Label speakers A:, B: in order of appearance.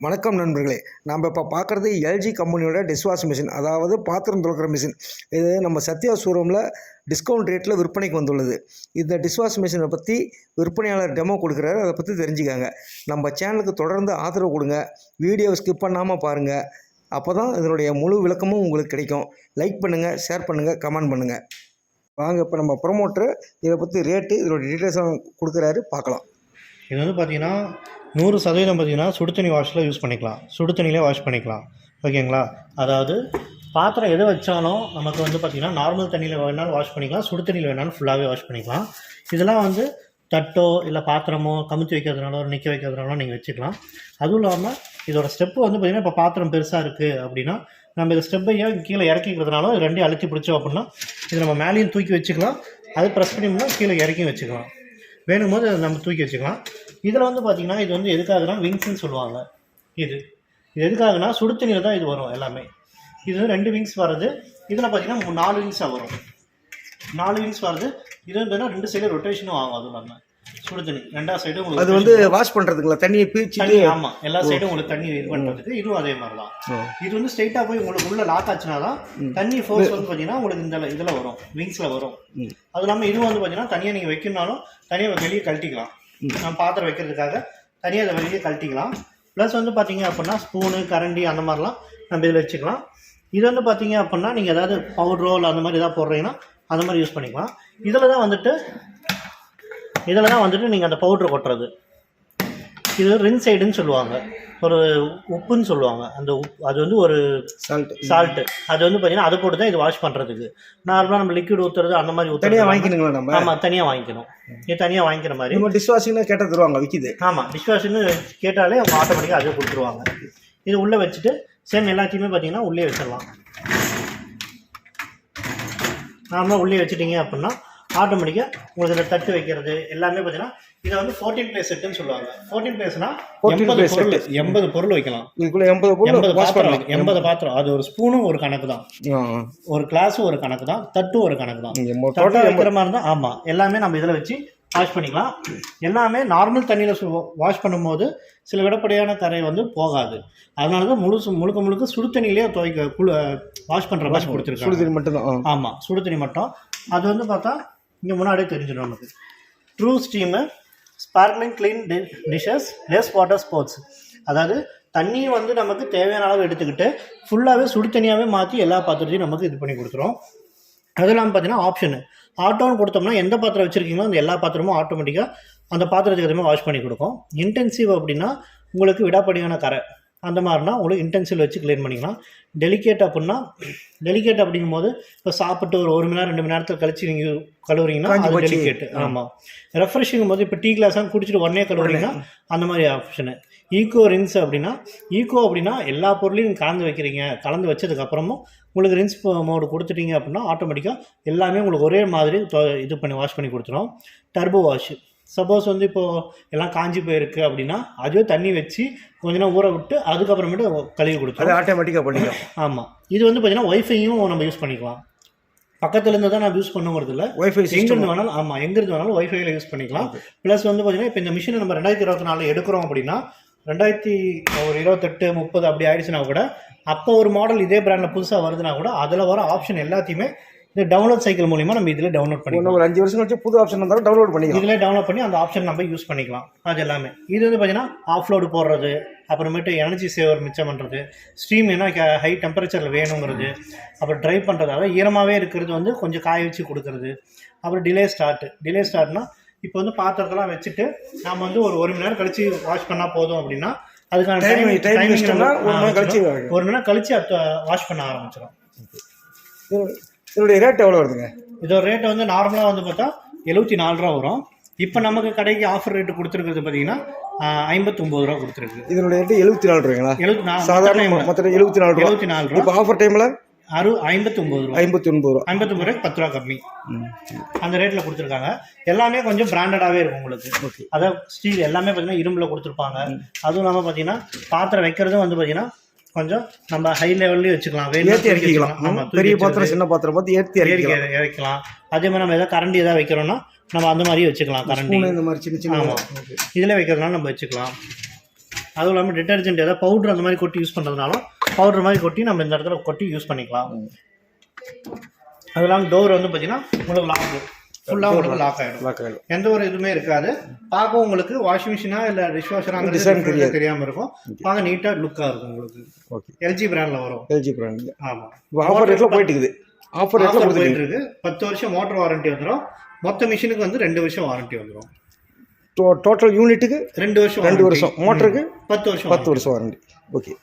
A: வணக்கம் நண்பர்களே. நாம் இப்போ பார்க்குறது எல்ஜி கம்பெனியோட டிஷ்வாஷ் மிஷின், அதாவது பாத்திரம் துலக்கிற மிஷின். இது நம்ம சத்யா ஷோரூமில் டிஸ்கவுண்ட் ரேட்டில் விற்பனைக்கு வந்துள்ளது. இந்த டிஷ்வாஷ் மிஷினை பற்றி விற்பனையாளர் டெமோ கொடுக்குறாரு, அதை பற்றி தெரிஞ்சுக்காங்க. நம்ம சேனலுக்கு தொடர்ந்து ஆதரவு கொடுங்க, வீடியோவை ஸ்கிப் பண்ணாமல் பாருங்கள். அப்போ தான் இதனுடைய முழு விளக்கமும் உங்களுக்கு கிடைக்கும். லைக் பண்ணுங்கள், ஷேர் பண்ணுங்கள், கமெண்ட் பண்ணுங்கள். வாங்க, இப்போ நம்ம ப்ரொமோட்டர் இதை பற்றி ரேட்டு இதோட டீட்டெயில்ஸும் கொடுக்குறாரு, பார்க்கலாம்.
B: இது வந்து பார்த்திங்கன்னா 100% பார்த்திங்கன்னா சுடு தண்ணி வாஷில் யூஸ் பண்ணிக்கலாம், சுடு தண்ணியிலே வாஷ் பண்ணிக்கலாம். ஓகேங்களா? அதாவது பாத்திரம் எது வச்சாலும் நமக்கு வந்து பார்த்திங்கன்னா நார்மல் தண்ணியில் வேணாலும் வாஷ் பண்ணிக்கலாம், சுடு தண்ணியில் வேணாலும் ஃபுல்லாகவே வாஷ் பண்ணிக்கலாம். இதெல்லாம் வந்து தட்டோ இல்லை பாத்திரமோ கமுத்தி வைக்கிறதுனால நிற்க வைக்கிறதுனால நீங்கள் வச்சுக்கலாம். அதுவும் இல்லாமல் இதோட ஸ்டெப்பு வந்து பார்த்திங்கன்னா இப்போ பாத்திரம் பெருசாக இருக்குது அப்படின்னா நம்ம இந்த ஸ்டெப்பையே கீழே இறக்கிக்கிறதுனால ரெண்டையும் அழுத்தி பிடிச்சோம் அப்படின்னா இது நம்ம மேலேயும் தூக்கி வச்சுக்கலாம், அது ப்ரெஸ் பண்ணிங்கன்னா கீழே இறக்கியும் வச்சுக்கலாம். வேணும் போது நம்ம தூக்கி வச்சுக்கலாம். இதில் வந்து பார்த்திங்கன்னா இது வந்து எதுக்காகனா விங்ஸ்ன்னு சொல்லுவாங்க. இது எதுக்காகனா சுடு தண்ணியில் தான் இது வரும் எல்லாமே. இது வந்து 2 விங்ஸ் வருது. இதில் பார்த்திங்கன்னா 4 விங்ஸாக வரும். 4 விங்ஸ் வருது. இது வந்து 2 சைடு ரொட்டேஷனும் ஆகும். அதுவும் இல்லாமல் சுடு தண்ணி 2ஆவது சைடு உங்களுக்கு
A: அது வந்து வாஷ் பண்ணுறதுங்களா, தண்ணியை பிரிச்சு?
B: ஆமாம், எல்லா சைடும் உங்களுக்கு தண்ணி இது பண்ணுறதுக்கு. இதுவும் அதே மாதிரி தான். இது வந்து ஸ்ட்ரெயிட்டாக போய் உங்களுக்கு உள்ள லாக் ஆச்சுனா தான் தண்ணி ஃபோர்ஸ் வந்து பார்த்தீங்கன்னா உங்களுக்கு இந்த இதில் வரும், விங்ஸில் வரும். அது இல்லாமல் இதுவும் வந்து பார்த்தீங்கன்னா தனியாக நீங்கள் வைக்கணும்னாலும் தனியாக வெளியே கழட்டிக்கலாம். நம்ம பாத்திரம் வைக்கிறதுக்காக தனியாக அதை வெளியே கழட்டிக்கலாம். ப்ளஸ் வந்து பார்த்தீங்க அப்படின்னா ஸ்பூனு கரண்டி அந்த மாதிரிலாம் நம்ம இதில் வச்சுக்கலாம். இது வந்து பார்த்தீங்க அப்படின்னா நீங்கள் ஏதாவது பவுட்ரோ இல்லை அந்த மாதிரி எதாவது போடுறீங்கன்னா அந்த மாதிரி யூஸ் பண்ணிக்கலாம். இதில் தான் வந்துட்டு நீங்கள் அந்த பவுட்ரு கொட்டுறது. இது ரின் சைடுன்னு சொல்லுவாங்க, ஒரு உப்புன்னு சொல்லுவாங்க. அந்த அது வந்து ஒரு சால்ட்டு. அது வந்து பார்த்தீங்கன்னா அதை போட்டு தான் இது வாஷ் பண்ணுறதுக்கு. நார்மலாக நம்ம லிக்விட் ஊற்றுறது அந்த மாதிரி தனியாக வாங்கிக்கணுங்களா நம்ம? ஆமாம், தனியாக வாங்கிக்கணும். இது தனியாக வாங்கிக்கிற மாதிரி.
A: நம்ம டிஷ்வாஷிங்னா கேட்டால் தருவாங்க, விற்கிது.
B: ஆமாம், டிஷ்வாஷிங்னு கேட்டாலே அவங்க ஆட்டோமேட்டிக்காக அதே கொடுத்துருவாங்க. இது உள்ளே வச்சுட்டு சேம் எல்லாத்தையுமே பார்த்தீங்கன்னா உள்ளே வச்சிடலாம். நார்மலாக உள்ளே வச்சுட்டிங்க அப்படின்னா ஆட்டோமேட்டிக்காக உங்களுக்கு இந்த தட்டு வைக்கிறது எல்லாமே பார்த்தீங்கன்னா இதை வந்து 14 பிளேஸ் செட்டுன்னு சொல்லுவாங்க. 14 பிளேஸ்னா 80 பொருள் வைக்கலாம். 80 பாத்திரம். அது ஒரு ஸ்பூனும் ஒரு கணக்கு தான், ஒரு கிளாஸும் ஒரு கணக்கு தான், தட்டும் ஒரு கணக்கு தான். டோட்டல் வைக்கிற மாதிரி தான். ஆமாம், எல்லாமே நம்ம இதில் வச்சு வாஷ் பண்ணிக்கலாம். எல்லாமே நார்மல் தண்ணியில் வாஷ் பண்ணும்போது சில விடப்படியான கரை வந்து போகாது. அதனால தான் முழுக்க சுடு தண்ணியிலே வாஷ் பண்ணுற மாதிரி கொடுத்துருக்காங்க.
A: சுடு தண்ணி மட்டும் தான்.
B: ஆமாம், சுடு தண்ணி மட்டும். அது வந்து பார்த்தா இங்கே முன்னாடியே தெரிஞ்சிடும் நமக்கு. True steam sparkling clean dishes less water sports. அதாவது தண்ணி வந்து நமக்கு தேவையான அளவு எடுத்துக்கிட்டு ஃபுல்லாகவே சுடு தண்ணியாகவே மாற்றி எல்லா பாத்திரத்தையும் நமக்கு இது பண்ணி கொடுத்துரும். அது இல்லாமல் பார்த்தீங்கன்னா ஆப்ஷனு ஆட்டோன்னு கொடுத்தோம்னா எந்த பாத்திரம் வச்சுருக்கீங்களோ அந்த எல்லா பாத்திரமும் ஆட்டோமேட்டிக்காக அந்த பாத்திரத்துக்கு எதுவுமே வாஷ் பண்ணி கொடுக்கும். இன்டென்சிவ் அப்படின்னா உங்களுக்கு விடாப்படியான கரை அந்த மாதிரினா உங்களுக்கு இன்டென்சிவ் வச்சு க்ளீன் பண்ணிக்கலாம். டெலிகேட் அப்படிங்கும் போது இப்போ சாப்பிட்டு ஒரு 1 மணி நேரம் 2 மணி நேரத்தில் கழிச்சு நீங்கள் கழுவுறீங்கன்னா அது டெலிகேட். ஆமாம். ரெஃப்ரெஷிங்கும் போது இப்போ டீ கிளாஸாக குடிச்சிட்டு உடனே கழுவுறீங்கன்னா அந்த மாதிரி ஆப்ஷனு. ஈக்கோ ரின்ஸ் அப்படின்னா எல்லா பொருளையும் கலந்து வச்சதுக்கப்புறமும் உங்களுக்கு ரின்ஸ் மோடு கொடுத்துட்டீங்க அப்படின்னா ஆட்டோமேட்டிக்காக எல்லாமே உங்களுக்கு ஒரே மாதிரி இது பண்ணி வாஷ் பண்ணி கொடுத்துரும். Turbo wash. சப்போஸ் வந்து இப்போது எல்லாம் காஞ்சி போயிருக்கு அப்படின்னா அதுவே தண்ணி வச்சு கொஞ்ச நேரம் ஊற விட்டு அதுக்கப்புறமேட்டு கழுவி கொடுத்துரும், ஆட்டோமேட்டிக்காக பண்ணிக்கலாம். ஆமாம். இது வந்து பார்த்தீங்கன்னா ஒய்ஃபையும் நம்ம யூஸ் பண்ணிக்கலாம். பக்கத்துலேருந்து தான் நான் யூஸ் பண்ணுங்கிறது இல்லை, ஒய்ஃபை எங்கேருந்து வேணாலும். ஆமாம், எங்கேருந்து வேணாலும் ஒய்ஃபையில் யூஸ் பண்ணிக்கலாம். ப்ளஸ் வந்து பார்த்தீங்கன்னா இப்போ இந்த மிஷினை நம்ம 2024 எடுக்கிறோம் அப்படின்னா 2028 30 அப்படி ஆயிடுச்சுன்னா கூட அப்போ ஒரு மாடல் இதே பிராண்டில் புதுசாக வருதுன்னா கூட அதில் வர ஆப்ஷன் எல்லாத்தையுமே இந்த டவுன்லோட் சைக்கிள் மூலிமா நம்ம இதில் டவுன்லோட் பண்ணிக்கலாம்.
A: ஒரு 5 வருஷம் கழிச்சு புது ஆப்ஷன் இருந்தாலும் டவுன்லோட் பண்ணிக்கலாம்.
B: இதில் டவுன்லோட் பண்ணி அந்த ஆப்ஷன் நம்ம யூஸ் பண்ணிக்கலாம். அது எல்லாமே இது வந்து பார்த்தீங்கன்னா ஆஃப்லோடு போடுறது, அப்புறமேட்டு எனர்ஜி சேவர் மிச்சம் பண்ணுறது, ஸ்டீம் ஏன்னா ஹை டெம்பரேச்சரில் வேணுங்கிறது, அப்புறம் ட்ரை பண்ணுறது, அதாவது ஈரமாகவே இருக்கிறது வந்து கொஞ்சம் காய வச்சு கொடுக்குறது, அப்புறம் டிலே ஸ்டார்ட்னா இப்போ வந்து பாத்திரத்தெல்லாம் வச்சுட்டு நம்ம வந்து ஒரு 1 மணி நேரம் கழிச்சு வாஷ் பண்ணால் போதும் அப்படின்னா அதுக்கான டைமிங் 1 மணி நேரம் கழிச்சு வாஷ் பண்ண ஆரம்பிச்சிடும்.
A: இதோடைய ரேட் எவ்வளோ வருதுங்க?
B: இதோட ரேட்டை வந்து நார்மலாக வந்து பார்த்தா 74 ரூபா வரும். இப்போ நமக்கு கடைக்கு ஆஃபர் ரேட்டு கொடுத்துருக்குறது பார்த்தீங்கன்னா 59 ரூபா கொடுத்துருக்கு.
A: இதனுடைய ரேட்டு 74 ரூபாய்ங்களா? 74 சாதாரண மொத்தம் 74 ரூபா. இப்போ ஆஃபர் டைமில்
B: 59 ரூபா. 59 ரூபாய்க்கு 10 ரூபா கம்மி அந்த ரேட்டில் கொடுத்துருக்காங்க. எல்லாமே கொஞ்சம் பிராண்டடாகவே இருக்கும் உங்களுக்கு. அதாவது ஸ்டீல் எல்லாமே பார்த்தீங்கன்னா இரும்பில் கொடுத்துருப்பாங்க. அதுவும் இல்லாமல் பார்த்தீங்கன்னா பாத்திரம் வைக்கிறதும் வந்து பார்த்தீங்கன்னா கொஞ்சம் நம்ம ஹை லெவல்லையும் வச்சுக்கலாம்,
A: ஏற்றி இறக்கிக்கலாம். ஆமாம், பெரிய பாத்திரம் சின்ன பாத்திரம் பார்த்து ஏற்றி
B: இறக்கலாம். அதே மாதிரி நம்ம எதாவது கரண்டி எதாவது வைக்கிறோம்னா நம்ம அந்த மாதிரியும் வச்சுக்கலாம். கரண்டி இந்த மாதிரி சின்ன. ஆமாம், இதில் வைக்கிறதுனால நம்ம வச்சுக்கலாம். அதுவும் இல்லாமல் டிட்டர்ஜென்ட் ஏதாவது பவுடர் அந்த மாதிரி கொட்டி யூஸ் பண்ணுறதுனாலும் பவுடர் மாதிரி கொட்டி நம்ம இந்த இடத்துல கொட்டி யூஸ் பண்ணிக்கலாம். அதுவும் இல்லாமல் டோர் வந்து பார்த்தீங்கன்னா உங்களுக்கு லாக் ஃபுல்லாக உங்களுக்கு லாக் ஆகிடும். எந்த ஒரு இதுவுமே இருக்காது. பார்க்க உங்களுக்கு வாஷிங் மிஷினா இல்லை டிஷ் வாஷராக டிசைன் தெரியாமல் இருக்கும். பார்க்க நீட்டாக லுக்காக இருக்கும் உங்களுக்கு. ஓகே, எல்ஜி பிராண்டில் வரும். எல்ஜி பிராண்டில். ஆமாம்,
A: ஆஃபர் ரேட்டில் போயிட்டு இருக்குது. ஆஃபர் ரேட்டில்
B: போயிட்டு இருக்கு. 10 வருஷம் மோட்டர் வாரண்டி வந்துடும். மொத்த மிஷினுக்கு வந்து 2 வருஷம் வாரண்டி வந்துடும்.
A: டோட்டல் யூனிட்டுக்கு
B: 2 வருஷம்,
A: மோட்டருக்கு
B: 10 வருஷம்
A: வாரண்டி. ஓகே.